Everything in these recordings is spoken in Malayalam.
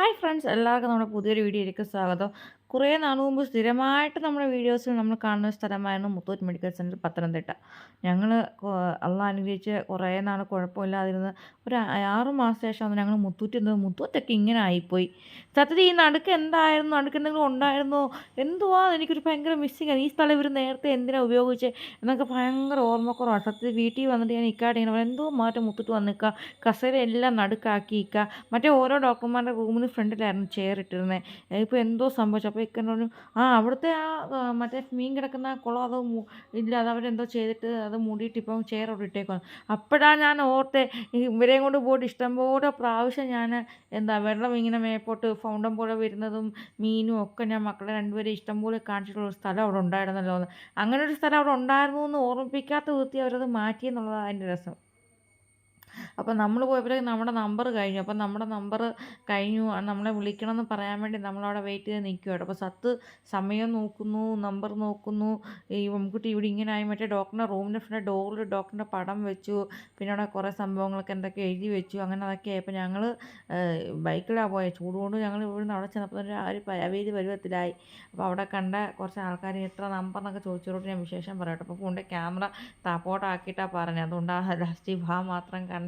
ഹായ് ഫ്രണ്ട്സ്, എല്ലാവർക്കും നമ്മുടെ പുതിയൊരു വീഡിയോയിലേക്ക് സ്വാഗതം. കുറേ നാൾ മുമ്പ് സ്ഥിരമായിട്ട് നമ്മുടെ വീഡിയോസിൽ നമ്മൾ കാണുന്ന ഒരു സ്ഥലമായിരുന്നു മുത്തൂറ്റ് മെഡിക്കൽ സെൻറ്റർ പത്തനംതിട്ട. ഞങ്ങൾ അള്ളാഹ് അനുഗ്രഹിച്ച് കുറേ നാൾ കുഴപ്പമില്ലാതിരുന്ന് ഒരു 6 മാസത്തിന് ശേഷമാണ് ഞങ്ങൾ മുത്തൂറ്റൊക്കെ ഇങ്ങനെ ആയിപ്പോയി. സത്യത്തിൽ ഈ നടുക്ക് എന്തായിരുന്നു, നടുക്ക് എന്തെങ്കിലും ഉണ്ടായിരുന്നോ, എന്തുവാ എനിക്കൊരു ഭയങ്കര മിസ്സിങ്ങാണ്. ഈ സ്ഥലം ഇവർ നേരത്തെ എന്തിനാണ് ഉപയോഗിച്ചത് എന്നൊക്കെ ഭയങ്കര ഓർമ്മക്കുറവാണ്. സത്യത്തിൽ വീട്ടിൽ വന്നിട്ട് ഞാൻ ഇക്കാട്ട് ഇങ്ങനെ പറയും, എന്തോ മാറ്റം മുത്തൂറ്റ് വന്നിക്കുക, കസേര എല്ലാം നടുക്കാക്കി ഇക്കുക. മറ്റേ ഓരോ ഡോക്ടർമാരുടെ റൂമിന് ഫ്രണ്ടിലായിരുന്നു ചെയർ ഇട്ടിരുന്നത്. ഇപ്പോൾ എന്തോ സംഭവിച്ചു. അപ്പോൾ ഇക്ക എന്നോട് പറഞ്ഞു, അവിടുത്തെ മറ്റേ മീൻ കിടക്കുന്ന ആ കുളം അത് ഇല്ല, അത് അവരെന്തോ ചെയ്തിട്ട് അത് മൂടിയിട്ട് ഇപ്പം ചെയർ അവിടെ ഇട്ടേക്കുവാണ്. അപ്പോഴാണ് ഞാൻ ഓർത്തേ, ഇവരെയും കൊണ്ട് പോയിട്ട് ഇഷ്ടംപോലെ പ്രാവശ്യം ഞാൻ വെള്ളം ഇങ്ങനെ മേപ്പോട്ട് ഫൗണ്ടൻ പോലെ വരുന്നതും മീനും ഒക്കെ ഞാൻ മക്കളെ രണ്ടുപേരെയും ഇഷ്ടംപോലെ കാണിച്ചിട്ടുള്ള ഒരു സ്ഥലം അവിടെ ഉണ്ടായിരുന്നല്ലോ എന്ന്. അങ്ങനെ ഒരു സ്ഥലം അവിടെ ഉണ്ടായിരുന്നു എന്ന് ഓർമ്മിപ്പിക്കാത്ത വിധത്തിൽ അവരത് മാറ്റിയെന്നുള്ളതാണ് അതിൻ്റെ രസം. അപ്പോൾ നമ്മൾ പോയപ്പോഴേക്കും നമ്മുടെ നമ്പർ കഴിഞ്ഞു. അപ്പോൾ നമ്മുടെ നമ്പർ കഴിഞ്ഞു, നമ്മളെ വിളിക്കണമെന്ന് പറയാൻ വേണ്ടി നമ്മളവിടെ വെയിറ്റ് ചെയ്ത് നിൽക്കുവാട്ടോ. അപ്പോൾ സമയം നോക്കുന്നു, നമ്പർ നോക്കുന്നു. ഈ പെൺകുട്ടി ഇവിടെ ഇങ്ങനെ ആയി. മറ്റേ ഡോക്ടറിൻ്റെ റൂമിൻ്റെ ഫ്രണ്ട് ഡോറിൽ ഡോക്ടറിൻ്റെ പടം വെച്ചു. പിന്നെ അവിടെ കുറേ സംഭവങ്ങളൊക്കെ എന്തൊക്കെ എഴുതി വെച്ചു. അങ്ങനെ അതൊക്കെ ആയപ്പോൾ ഞങ്ങൾ ബൈക്കിലാണ് പോയത്. ചൂട് കൊണ്ട് ഞങ്ങൾ ഇവിടുന്ന് അവിടെ ചെന്നപ്പോൾ തന്നെ ഒരു അവേലി പരുവത്തിലായി. അപ്പോൾ അവിടെ കണ്ട കുറച്ച് ആൾക്കാർ എത്ര നമ്പർ എന്നൊക്കെ ചോദിച്ചവരോട് ഞാൻ വിശേഷം പറയട്ടെ. അപ്പോൾ ഫോണിൻ്റെ ക്യാമറ താപ്പോട്ടാക്കിയിട്ടാണ് പറഞ്ഞത്. അതുകൊണ്ട് ആ ലാസ്റ്റ് മാത്രം കണ്ടേ.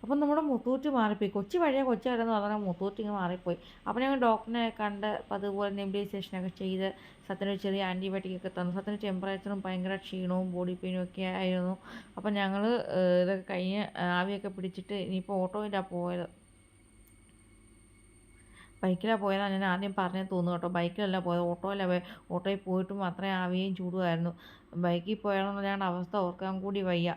അപ്പം നമ്മുടെ മുത്തൂറ്റ് മാറിപ്പോയി. കൊച്ചി വഴിയാ കൊച്ചിയായിരുന്നു, അങ്ങനെ മുത്തൂറ്റ് ഇങ്ങ് മാറിപ്പോയി. അപ്പോൾ ഞങ്ങൾ ഡോക്ടറിനെ കണ്ട് അതുപോലെ നെബുലൈസേഷനൊക്കെ ചെയ്ത് സത്യനൊരു ചെറിയ ആൻറ്റിബയോട്ടിക്കൊക്കെ തന്നു. സത്യന് ടെമ്പറേച്ചറും ഭയങ്കര ക്ഷീണവും ബോഡി പെയിനും ഒക്കെ ആയിരുന്നു. അപ്പം ഞങ്ങൾ ഇതൊക്കെ കഴിഞ്ഞ് ആവിയൊക്കെ പിടിച്ചിട്ട് ഇനിയിപ്പോൾ ഓട്ടോയിലാണ് പോയത്. ബൈക്കിലാണ് പോയതാണ് ഞാൻ ആദ്യം പറഞ്ഞത് തോന്നുന്നു കേട്ടോ. ബൈക്കിലല്ല പോയത്, ഓട്ടോയിലാണ് പോയത്. ഓട്ടോയിൽ പോയിട്ടും അത്രയും ആവിയും ചൂടുമായിരുന്നു. ബൈക്കിൽ പോയാണെന്ന് ഞങ്ങളുടെ അവസ്ഥ ഓർക്കാൻ കൂടി വയ്യ.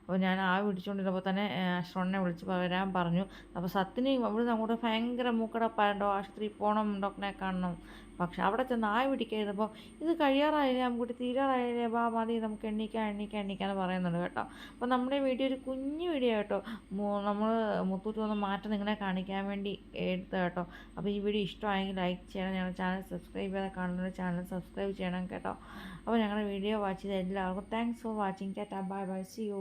അപ്പോൾ ഞാൻ ആവി പിടിച്ചുകൊണ്ടിരുന്നപ്പോൾ തന്നെ അശ്വണിനെ വിളിച്ച് വരാൻ പറഞ്ഞു. അപ്പോൾ സത്യന് ഇവിടുന്ന് അങ്ങോട്ട് ഭയങ്കര മൂക്കടപ്പായിരുന്നു, ആശുപത്രിയിൽ പോകണം, ഡോക്ടറെ കാണണം. പക്ഷെ അവിടെ ചെന്ന് ആവി പിടിക്കാതിരുന്നപ്പോൾ ഇത് കഴിയാറായില്ലേ, നമുക്ക് തീരാറായില്ലേ, വാ മതി, നമുക്ക് എണ്ണിക്കാന്ന് പറയുന്നുണ്ട് കേട്ടോ. അപ്പോൾ നമ്മുടെ വീഡിയോ ഒരു കുഞ്ഞു വീഡിയോ കേട്ടോ. നമ്മൾ മുത്തൂറ്റ് വന്ന് മാറ്റം നിങ്ങളെ കാണിക്കാൻ വേണ്ടി എടുത്ത കേട്ടോ. അപ്പോൾ ഈ വീഡിയോ ഇഷ്ടമായെങ്കിൽ ലൈക്ക് ചെയ്യണം, ഞങ്ങളുടെ ചാനൽ സബ്സ്ക്രൈബ് ചെയ്താൽ കാണുന്ന ചാനൽ സബ്സ്ക്രൈബ് ചെയ്യണം കേട്ടോ. അപ്പോൾ ഞങ്ങളുടെ വീഡിയോ വാച്ച് ചെയ്ത എല്ലാവർക്കും thanks for watching. Tata, bye bye, see U.